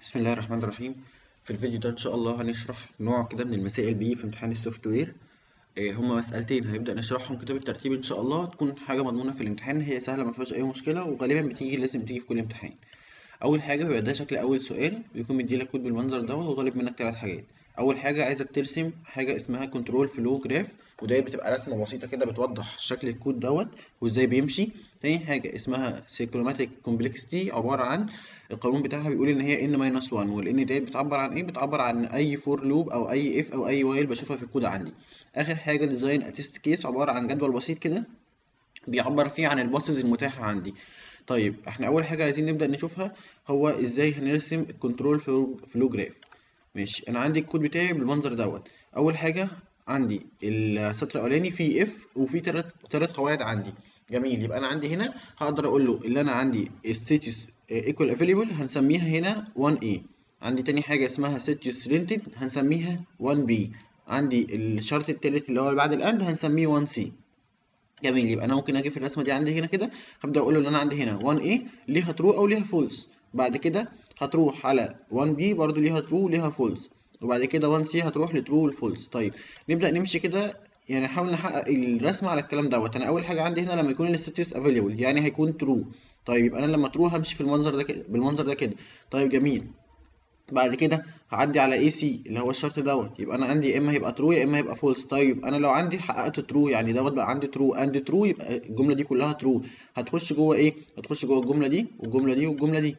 بسم الله الرحمن الرحيم. في الفيديو ده ان شاء الله هنشرح نوع كده من المسائل بيجي في امتحان السوفت وير. هما مسألتين هنبدأ نشرحهم كده بالترتيب ان شاء الله، تكون حاجة مضمونة في الامتحان، هي سهلة ما فيهاش اي مشكلة، وغالبا لازم تيجي في كل امتحان. اول حاجة بيبقى ده شكل اول سؤال، بيكون مديلك كود بالمنظر دوت وطالب منك ثلاث حاجات. اول حاجة عايزك ترسم حاجة اسمها كنترول فلو جراف، وده بتبقى رسمة بسيطة كده بتوضح شكل الكود دوت وازاي بيمشي. تاني حاجة اسمها سيكلوماتيك كومبلكسيتي، عبارة عن القانون بتاعها بيقول ان هي n 1، والان ديت بتعبر عن ايه؟ بتعبر عن اي فور لوب او اي اف او اي وايل بشوفها في الكود عندي. اخر حاجة ديزاين اتست كيس، عبارة عن جدول بسيط كده بيعبر فيه عن الباصز المتاحة عندي. طيب احنا اول حاجة عايزين نبدأ نشوفها هو ازاي هنرسم الكنترول فلو جراف. ماشي، انا عندي الكود بتاعي بالمنظر دوت. اول حاجة عندي السطر الاولاني فيه اف وفيه تلات قواعد عندي. جميل، يبقى انا عندي هنا هقدر اقول له اللي انا عندي status equal available هنسميها هنا 1A. عندي تاني حاجة اسمها status rented هنسميها 1B. عندي الشرط التالت اللي هو بعد الاند هنسميه 1C. جميل، يبقى انا ممكن اجي في الرسمه دي عندي هنا كده هبدا اقول له ان انا عندي هنا 1A ليها ترو او ليها فولس، بعد كده هتروح على 1B برضو ليها ترو وليها فولس، وبعد كده 1C هتروح لترو والفولس. طيب نبدا نمشي كده، يعني نحاول نحقق الرسمه على الكلام دوت. انا اول حاجه عندي هنا لما يكون الستاتس افيلبل يعني هيكون ترو. طيب يبقى انا لما ترو همشي في المنظر ده كده بالمنظر ده كده. طيب جميل، بعد كده هعدي على اي سي اللي هو الشرط دوت، يبقى انا عندي يا اما هيبقى ترو يا اما هيبقى فولس. طيب انا لو عندي حققت ترو يعني دوت بقى عندي ترو اند ترو، يبقى الجمله دي كلها ترو. هتخش جوه ايه؟ هتخش جوه الجمله دي والجمله دي والجمله دي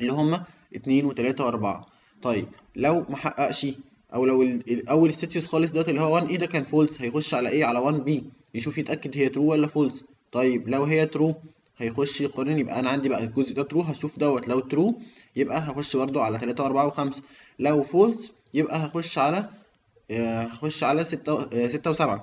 اللي هما اتنين وتلاتة واربعة. طيب لو محققش، او لو اول ستيتس خالص دوت اللي هو 1 ايه ده كان فولس، هيخش على ايه؟ على 1 بي يشوف يتاكد هي ترو ولا فولس. طيب لو هي ترو هيخش يقارن، يبقى انا عندي بقى الجزء ده ترو هشوف دوت، لو ترو يبقى هخش برضو على 3 و4 و5، لو فولس يبقى هخش على 6 و7.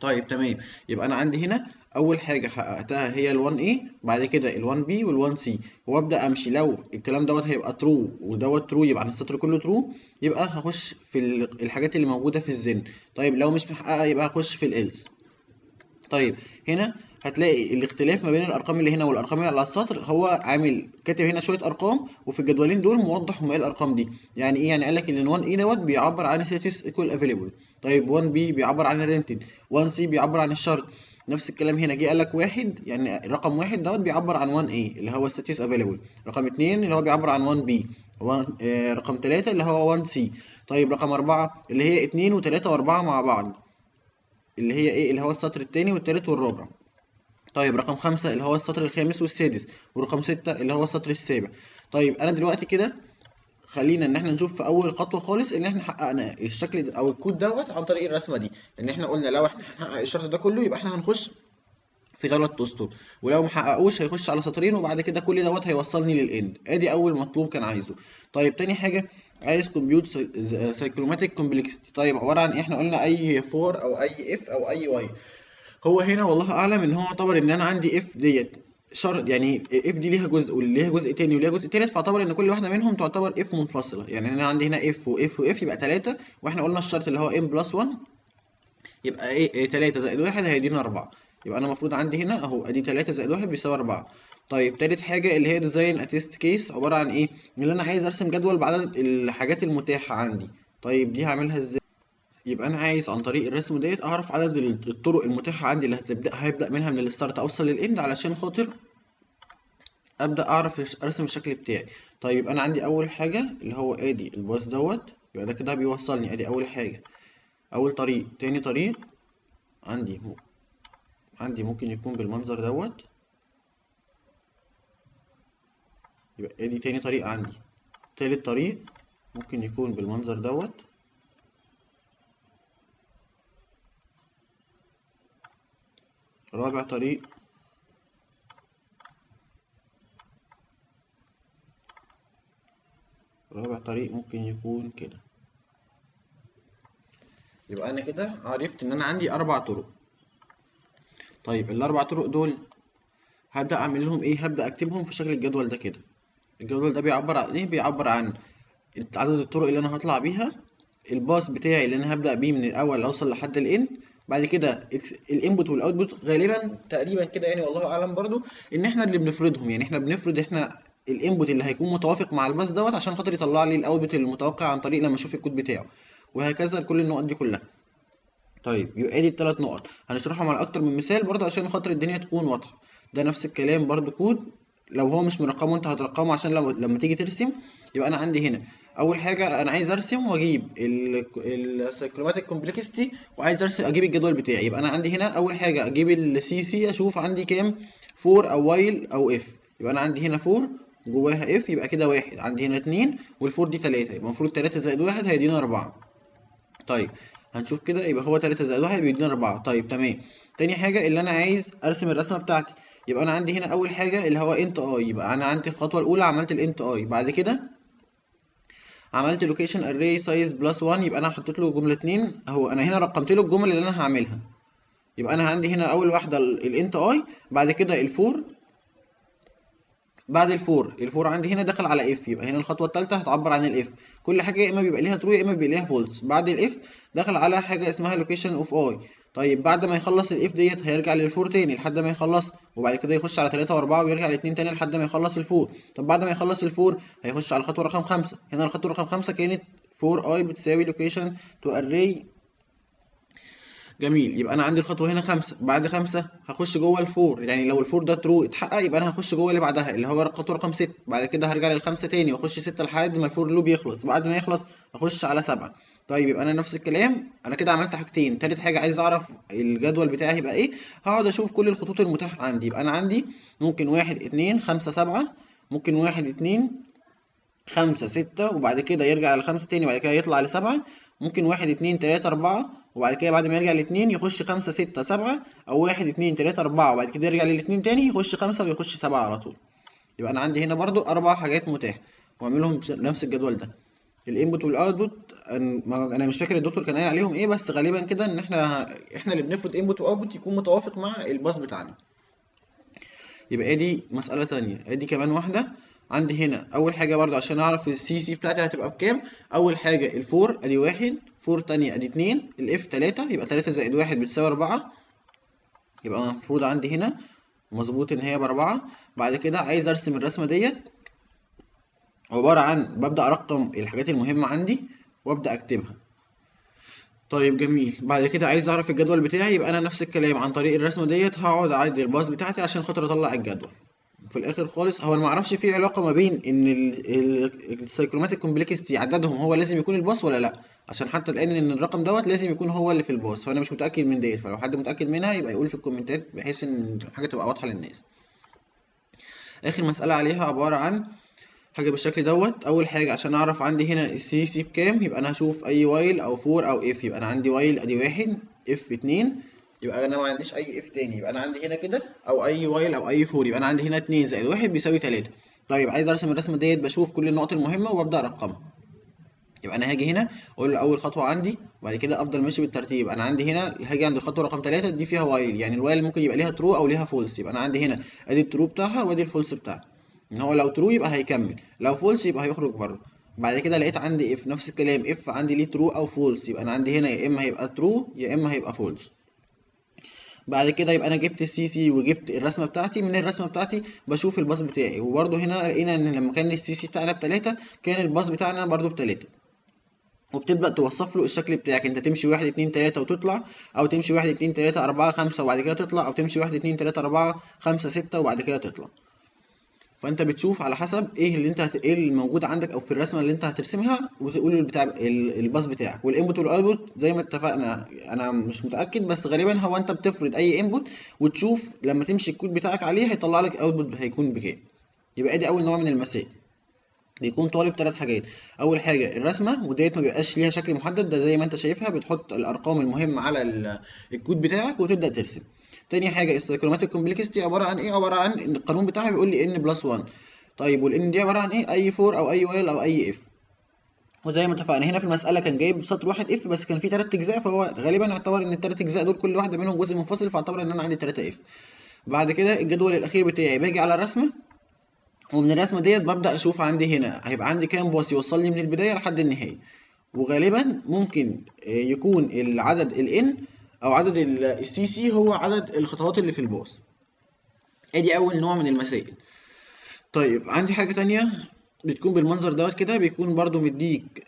طيب تمام، يبقى انا عندي هنا اول حاجه حققتها هي ال1A، بعد كده ال1B وال1C، وابدا امشي. لو الكلام دوت هيبقى ترو ودوت ترو يبقى انا السطر كله ترو، يبقى هخش في الحاجات اللي موجوده في الزن. طيب لو مش محققه يبقى هخش في الالس. طيب هنا هتلاقي الاختلاف ما بين الارقام اللي هنا والارقام اللي على السطر، هو عامل كاتب هنا شويه ارقام وفي الجدولين دول موضح هم ايه الارقام دي. يعني ايه؟ يعني قال لك ان 1 اي دوت بيعبر عن status equal available، طيب 1 بي بيعبر عن الرينتد، 1 سي بيعبر عن الشرط. نفس الكلام هنا جه قال لك واحد، يعني رقم واحد دوت بيعبر عن 1 اي اللي هو status available، رقم اتنين اللي هو بيعبر عن 1 بي، رقم تلاتة اللي هو 1 سي. طيب رقم أربعة اللي هي اتنين وتلاتة وأربعة مع بعض، اللي هي ايه؟ اللي هو السطر التاني والتالت والرابع. طيب رقم خمسة اللي هو السطر الخامس والسادس، ورقم ستة اللي هو السطر السابع. طيب أنا دلوقتي كده خلينا إن احنا نشوف في أول خطوة خالص إن احنا حققنا الشكل ده أو الكود دوت عن طريق الرسمة دي. إن احنا قلنا لو احنا هنحقق الشرط ده كله يبقى احنا هنخش في ثلاث أسطر، ولو محققوش هيخش على سطرين، وبعد كده كل دوت هيوصلني للإند. أدي أول مطلوب كان عايزه. طيب تاني حاجة عايز كمبيوت سايكلوماتيك كومبلكسيتي. طيب عبارة عن إيه؟ احنا قلنا أي فور أو أي إف أو أي واي. هو هنا والله اعلم ان هو يعتبر ان انا عندي اف ديت شرط، يعني اف دي ليها جزء وليها جزء تاني وليها جزء تالت، فاعتبر ان كل واحده منهم تعتبر اف منفصله. يعني انا عندي هنا اف واف واف يبقى 3، واحنا قلنا الشرط اللي هو ام بلس 1 يبقى ايه 3 زائد 1 هيدينا 4. يبقى انا المفروض عندي هنا اهو ادي 3 زائد 1 بيساوي 4. طيب تالت حاجه اللي هي ديزاين اتيست كيس، عباره عن ايه؟ ان انا عايز ارسم جدول بعدد الحاجات المتاحه عندي. طيب دي هعملها ازاي؟ يبقى انا عايز عن طريق الرسم ديت اعرف عدد الطرق المتاحه عندي اللي هيبدا منها من الستارت اوصل للاند، علشان خاطر ابدا اعرف ارسم الشكل بتاعي. طيب يبقى انا عندي اول حاجه اللي هو ادي الباص دوت، يبقى ده كده بيوصلني. ادي اول حاجه، اول طريق. تاني طريق عندي عندي ممكن يكون بالمنظر دوت، يبقى ادي تاني طريق عندي. تالت طريق ممكن يكون بالمنظر دوت. رابع طريق ممكن يكون كده. يبقى انا كده عرفت ان انا عندي اربع طرق. طيب الاربع طرق دول هبدا اعمل لهم ايه؟ هبدا اكتبهم في شكل الجدول ده كده. الجدول ده بيعبر عن ايه؟ بيعبر عن عدد الطرق اللي انا هطلع بيها، الباص بتاعي اللي انا هبدا بيه من الاول اوصل لحد الاند، بعد كده الانبوت والاوتبوت. غالبا تقريبا كده يعني والله اعلم برضو ان احنا اللي بنفرضهم، يعني احنا بنفرض احنا الانبوت اللي هيكون متوافق مع الباص دوت عشان خاطر يطلع لي الاوتبوت المتوقع عن طريق لما اشوف الكود بتاعه، وهكذا كل النقط دي كلها. طيب يبقى دي الثلاث نقط هنشرحهم على اكتر من مثال برضه عشان خاطر الدنيا تكون واضحه. ده نفس الكلام برضه كود، لو هو مش مرقمه انت هترقمه عشان لما تيجي ترسم. يبقى انا عندي هنا اول حاجه انا عايز ارسم واجيب السايكلوماتيك كومبلكسيتي، وعايز ارسم اجيب الجدول بتاعي. يبقى انا عندي هنا اول حاجه اجيب السي سي، اشوف عندي كام فور او وايل او اف. يبقى انا عندي هنا فور جواها اف، يبقى كده واحد، عندي هنا اتنين والفور دي تلاته، يبقى المفروض تلاته زائد واحد هيدينا اربعه. طيب هنشوف كده، يبقى هو 3 زائد 1 بيدينا 4. طيب تمام. تاني حاجة اللي أنا عايز أرسم الرسمة بتاعتي، يبقى أنا عندي هنا أول حاجة اللي هو انت اي، يبقى أنا عندي الخطوة الأولى عملت الانت اي، بعد كده عملت لوكيشن اري سايز بلس 1، يبقى أنا حطيت له جملة 2 أهو، أنا هنا رقمت له الجمل اللي أنا هعملها. يبقى أنا عندي هنا أول واحدة الانت اي، بعد كده الفور، بعد الفور عندي هنا دخل على اف، يبقى هنا الخطوه الثالثه هتعبر عن الاف. كل حاجه يا اما بيبقى ليها ترو يا اما بيبقى ليها فولس. بعد الاف دخل على حاجه اسمها لوكيشن اوف اي. طيب بعد ما يخلص الاف ديت هيرجع للفور تاني لحد ما يخلص، وبعد كده يخش على 3 و4 ويرجع ل2 تاني لحد ما يخلص الفور. طب بعد ما يخلص الفور هيخش على الخطوه رقم 5. هنا الخطوه رقم 5 كانت فور اي بتساوي لوكيشن تو اري. جميل، يبقى انا عندي الخطوه هنا 5. بعد 5 هخش جوه الفور، يعني لو الفور ده ترو اتحقق يبقى انا هخش جوه اللي بعدها اللي هو الخطوه رقم 6. بعد كده هرجع للخمسه تاني واخش 6 لحد ما الفور لوب يخلص. بعد ما يخلص هخش على 7. طيب يبقى انا نفس الكلام، انا كده عملت حاجتين. تالت حاجه عايز اعرف الجدول بتاعي هيبقى ايه، هقعد اشوف كل الخطوط المتاحه عندي. يبقى انا عندي ممكن 1 2 5 7، ممكن 1 2 5 6 وبعد كده يرجع لخمسة تاني وبعد كده يطلع لسبعة، ممكن 1 2 3 4 وبعد كده بعد ما يرجع لاتنين يخش 5 6 7، أو 1 2 3 4 وبعد كده يرجع للاتنين تاني يخش 5 ويخش 7 على طول. يبقى أنا عندي هنا برضو 4 حاجات متاحة وأعملهم بنفس الجدول ده. الانبوت والاوتبوت انا مش فاكر الدكتور كان قايل عليهم ايه، بس غالبا كده ان احنا اللي بنفرض انبوت واوتبوت يكون متوافق مع الباص بتاعنا. يبقى ادي مسألة تانية، ادي كمان واحدة. عندي هنا أول حاجة برضه عشان أعرف السي سي بتاعتي هتبقى بكام، أول حاجة الفور أدي واحد، فور تانية أدي اتنين، الإف تلاتة، يبقى تلاتة زائد واحد بتساوي أربعة. يبقى المفروض عندي هنا مظبوط إن هي بأربعة. بعد كده عايز أرسم الرسمة ديت، عبارة عن ببدأ أرقم الحاجات المهمة عندي وأبدأ أكتبها. طيب جميل، بعد كده عايز اعرف الجدول بتاعي، يبقى انا نفس الكلام عن طريق الرسمه ديت هقعد اعدل الباص بتاعتي عشان خاطر اطلع الجدول. في الاخر خالص هو انا ما اعرفش في علاقه ما بين ان السايكروماتيك كومبلكسيتي عددهم هو لازم يكون الباص ولا لا، عشان حتى الان ان الرقم دوت لازم يكون هو اللي في الباص، فانا مش متاكد من ديت. فلو حد متاكد منها يبقى يقول في الكومنتات بحيث ان الحاجه تبقى واضحه للناس. اخر مساله عليها عباره عن حاجه بالشكل دوت. اول حاجه عشان اعرف عندي هنا السي سي بكام، يبقى انا هشوف اي وايل او فور او اف. يبقى انا عندي وايل ادي واحد، اف اتنين، يبقى انا ما عنديش اي اف تاني، يبقى انا عندي هنا كده او اي وايل او اي فور، يبقى انا عندي هنا اتنين زائد واحد بيساوي تلاته. طيب عايز ارسم الرسمه ديت، بشوف كل النقط المهمه وابدا ارقمها. يبقى انا هاجي هنا اقول له اول خطوه عندي، وبعد كده افضل ماشي بالترتيب. انا عندي هنا هاجي عند الخطوه رقم 3 دي فيها وايل، يعني الوايل ممكن يبقى ليها ترو او ليها فولس. يبقى انا عندي هنا ادي الترو بتاعها وادي الفولس بتاعها، ان هو لو ترو يبقى هيكمل، لو فولس يبقى هيخرج بره. بعد كده لقيت عندي اف نفس الكلام، اف عندي ليه ترو او فولس، يبقى انا عندي هنا يا اما هيبقى ترو يا اما هيبقى فولس. بعد كده يبقى انا جبت السي سي وجبت الرسمه بتاعتي، من الرسمه بتاعتي بشوف الباص بتاعي. وبرده هنا لقينا ان لما كان السي سي بتاعنا ب3 كان الباص بتاعنا برده ب3، وبتبدأ توصف له الشكل بتاعك. انت تمشي 1 2 3 وتطلع، او تمشي 1 2 3 4 5 وبعد كده تطلع، او تمشي 1 2 3 4 5 6 وبعد كده تطلع. فانت بتشوف على حسب ايه اللي انت ايه اللي موجود عندك او في الرسمه اللي انت هترسمها، وتقول البتاع الباص بتاعك. والانبوت والاوتبوت زي ما اتفقنا، انا مش متاكد بس غالبا هو انت بتفرض اي انبوت وتشوف لما تمشي الكود بتاعك عليه هيطلع لك اوتبوت هيكون بكام. يبقى ادي اول نوع من المسائل، بيكون طالب 3 حاجات. اول حاجه الرسمه، وديت ما بيبقاش ليها شكل محدد، ده زي ما انت شايفها بتحط الارقام المهمه على الكود بتاعك وتبدا ترسم. تاني حاجه السايكروماتيك كومبلكسيتي، عباره عن ايه؟ عباره عن ان القانون بتاعها بيقول لي ان بلس 1. طيب والان دي عباره عن ايه؟ اي فور او اي ويل او اي اف. وزي ما اتفقنا هنا في المساله كان جايب سطر واحد اف بس كان فيه 3 اجزاء، فهو غالبا اعتبر ان ال3 اجزاء دول كل واحده منهم جزء منفصل، فاعتبر ان انا عندي 3 اف. بعد كده الجدول الاخير بتاعي باجي على الرسمه، ومن الرسمه ديت ببدا اشوف عندي هنا هيبقى عندي كام باص يوصل لي من البدايه لحد النهايه. وغالبا ممكن يكون العدد الان او عدد السي سي هو عدد الخطوات اللي في الباص. ادي اول نوع من المسائل. طيب عندي حاجة تانية بتكون بالمنظر دوت كده، بيكون برضو مديك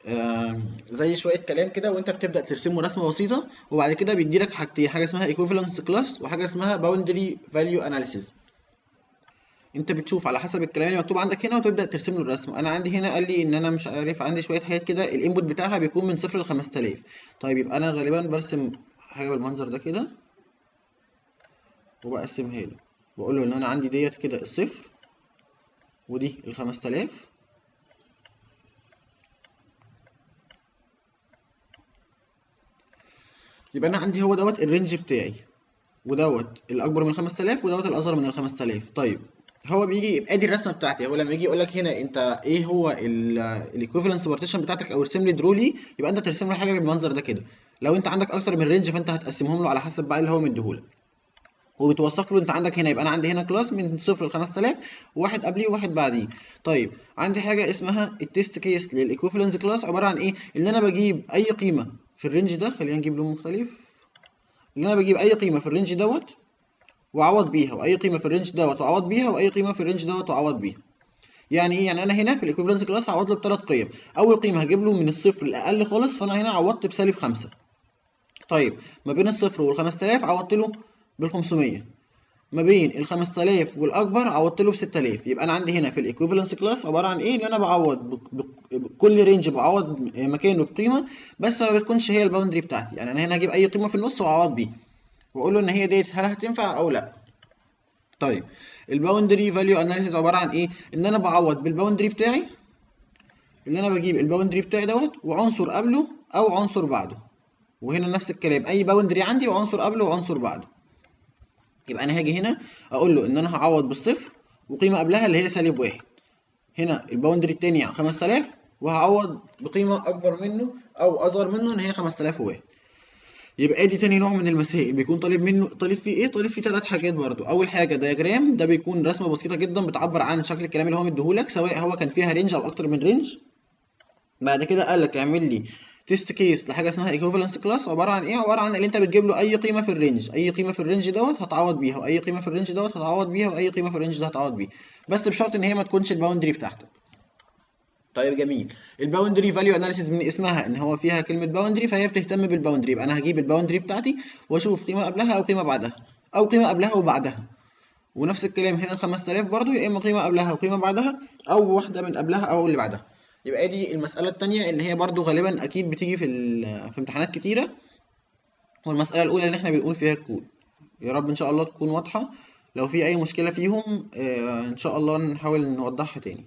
زي شوية كلام كده وانت بتبدأ ترسمه رسمة بسيطة، وبعد كده بيديلك حاجتين، حاجة اسمها equivalence class وحاجة اسمها boundary value analysis. انت بتشوف على حسب الكلام اللي مكتوب عندك هنا وتبدأ ترسم له الرسمة. انا عندي هنا قال لي ان انا مش عارف، عندي شوية حاجات كده الانبوت بتاعها بيكون من 0 ل 5000. طيب يبقى انا غالبا برسم حاجة بالمنظر ده كده وبقسمها له، بقول له ان انا عندي ديت كده الصفر ودي ال 5000. يبقى انا عندي هو دوت الرينج بتاعي، ودوت الاكبر من 5000 ودوت الاصغر من ال 5000. طيب هو بيجي ادي الرسمه بتاعتي، هو لما يجي يقول لك هنا انت ايه هو الايكويفالنس بارتيشن بتاعتك او ارسم لي درولي، يبقى انت ترسم له حاجه بالمنظر ده كده. لو انت عندك اكتر من رينج فانت هتقسمهم له على حسب بقى اللي هو مديهولك، وبتوصف له انت عندك هنا، يبقى انا عندي هنا كلاس من 0 ل 5000 وواحد قبليه وواحد بعديه. طيب عندي حاجه اسمها التيست كيس للايكويفالنس كلاس، عباره عن ايه؟ ان انا بجيب اي قيمه في الرينج ده، خلينا نجيب لون مختلف، ان انا بجيب اي قيمه في الرينج دوت واعوض بيها، واي قيمه في الرينج دوت واعوض بيها، واي قيمه في الرينج دوت واعوض بيها. يعني ايه؟ يعني انا هنا في الايكويفالنس كلاس هعوض له بثلاث قيم. اول قيمه هجيب له من الصفر الاقل خالص، فانا هنا عوضت بسالب 5. طيب ما بين الصفر وال 5000 عوضت له بال 500. ما بين ال 5000 والاكبر عوضت له ب 6000. يبقى انا عندي هنا في الايكويفالنس كلاس عباره عن ايه؟ ان انا بعوض بكل رينج بعوض مكانه بقيمه، بس ما بتكونش هي الباوندري بتاعتي. يعني انا هنا هجيب اي قيمه في النص واعوض بيها واقول له ان هي ديت هل هتنفع او لا. طيب الباوندري فاليو اناليسيس عباره عن ايه؟ ان انا بعوض بالباوندري بتاعي، اللي انا بجيب الباوندري بتاعي دوت وعنصر قبله او عنصر بعده، وهنا نفس الكلام اي باوندري عندي وعنصر قبله وعنصر بعده. يبقى انا هاجي هنا اقول له ان انا هعوض بالصفر وقيمه قبلها اللي هي سالب واحد. هنا الباوندري التاني 5000 وهعوض بقيمه اكبر منه او اصغر منه ان هي 5001. يبقى ادي تاني نوع من المسائل بيكون طالب فيه ايه؟ طالب فيه ثلاث حاجات برضو. اول حاجه دياجرام، ده بيكون رسمه بسيطه جدا بتعبر عن شكل الكلام اللي هو مديهولك سواء هو كان فيها رينج او اكتر من رينج. بعد كده قال لك اعمل لي تيست كيس لحاجه اسمها ايكوفالنس كلاس، عباره عن ايه؟ عباره عن اللي انت بتجيب له اي قيمه في الرينج، اي قيمه في الرينج دوت هتعوض بيها، واي قيمه في الرينج دوت هتعوض بيها، واي قيمه في الرينج ده هتعوض بيها، بس بشرط ان هي ما تكونش الباوندري بتاعتك. طيب جميل. الباوندري فاليو اناليسيز من اسمها ان هو فيها كلمه باوندري، فهي بتهتم بالباوندري. يبقى انا هجيب الباوندري بتاعتي واشوف قيمه قبلها او قيمه بعدها، او قيمه قبلها وبعدها. ونفس الكلام هنا ال 5000 برضو، يا اما قيمه قبلها وقيمه بعدها، او واحده من قبلها او اللي بعدها. يبقى دي المساله الثانيه اللي هي برضو غالبا اكيد بتيجي في امتحانات كتيره. والمساله الاولى اللي احنا بنقول فيها الكود. يا رب ان شاء الله تكون واضحه. لو في اي مشكله فيهم ان شاء الله نحاول نوضحها تاني.